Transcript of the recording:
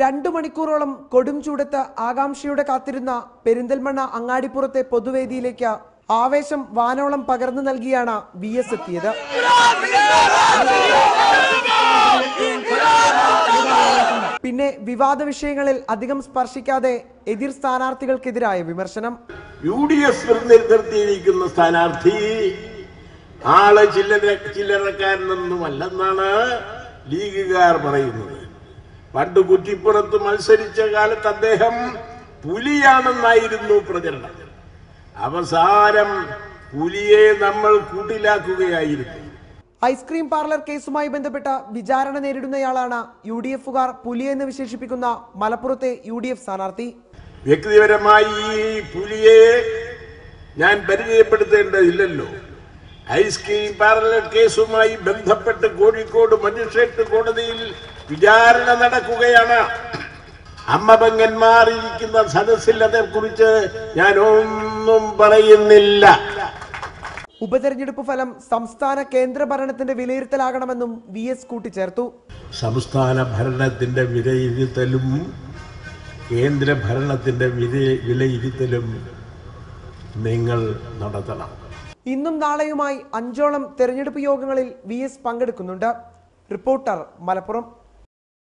2 മണിക്കൂറോളം കൊടും ചൂടത്ത് ആകാംക്ഷയോടെ കാത്തിരുന്ന പെരിന്തൽമണ്ണ അങ്ങാടിപ്പുറത്തെ പൊതുവേദിയിലേക്ക് ആവേശം വാനോളം പകർന്നു നൽകിയാണ് VS എത്തിയത്. പിന്നെ വിവാദ വിഷയങ്ങളിൽ അധികം സ്പർശിക്കാതെ എതിർ സ്ഥാനാർത്ഥികൾക്കെതിരായ വിമർശനം. UDF നിർത്തിയിരിക്കുന്ന സ്ഥാനാർത്ഥി ആള് ചില്ലറക്കാരനൊന്നുമല്ലെന്നാണ് ലീഗുകാർ പറയുന്നത്. പണ്ട് കുറ്റിപ്പുറത്ത് മത്സരിച്ച കാലത്ത് അദ്ദേഹം പുലിയാണെന്നായിരുന്നു പ്രചരണം. അവസാനം പുലിയെ നമ്മൾ കൂട്ടിലാക്കുകയായിരുന്നു. ഐസ്ക്രീം പാർലർ കേസുമായി ബന്ധപ്പെട്ട വിചാരണ നേരിടുന്നയാളാണ് UDFുകാർ പുലിയെന്ന് വിശേഷിപ്പിക്കുന്ന മലപ്പുറത്തെ UDF സ്ഥാനാർത്ഥി. വ്യക്തിപരമായി ഈ പുലിയെ ഞാൻ പരിചയപ്പെടുത്തേണ്ടതില്ലല്ലോ. ഐസ്ക്രീം പാർലർ കേസുമായി ബന്ധപ്പെട്ട് കോഴിക്കോട് മജിസ്ട്രേറ്റ് കോടതിയിൽ വിചാരണ നടക്കുകയാണ്. അമ്മപെങ്ങന്മാർ ഇരിക്കുന്ന സദസ്സിൽ അതേക്കുറിച്ച് ഞാൻ ഒന്നും പറയുന്നില്ല. ഉപതെരഞ്ഞെടുപ്പ് ഫലം സംസ്ഥാന കേന്ദ്ര ഭരണത്തിന്റെ വിലയിരുത്തലാകണമെന്നും VS കൂട്ടിച്ചേർത്തു. സംസ്ഥാന ഭരണത്തിന്റെ വിലയിരുത്തലും കേന്ദ്ര ഭരണത്തിന്റെ വിലയിരുത്തലും നിങ്ങൾ നടത്തണം. ഇന്നും നാളെയുമായി 5ഓളം തെരഞ്ഞെടുപ്പ് യോഗങ്ങളിൽ VS പങ്കെടുക്കുന്നുണ്ട്. റിപ്പോർട്ടർ, മലപ്പുറം.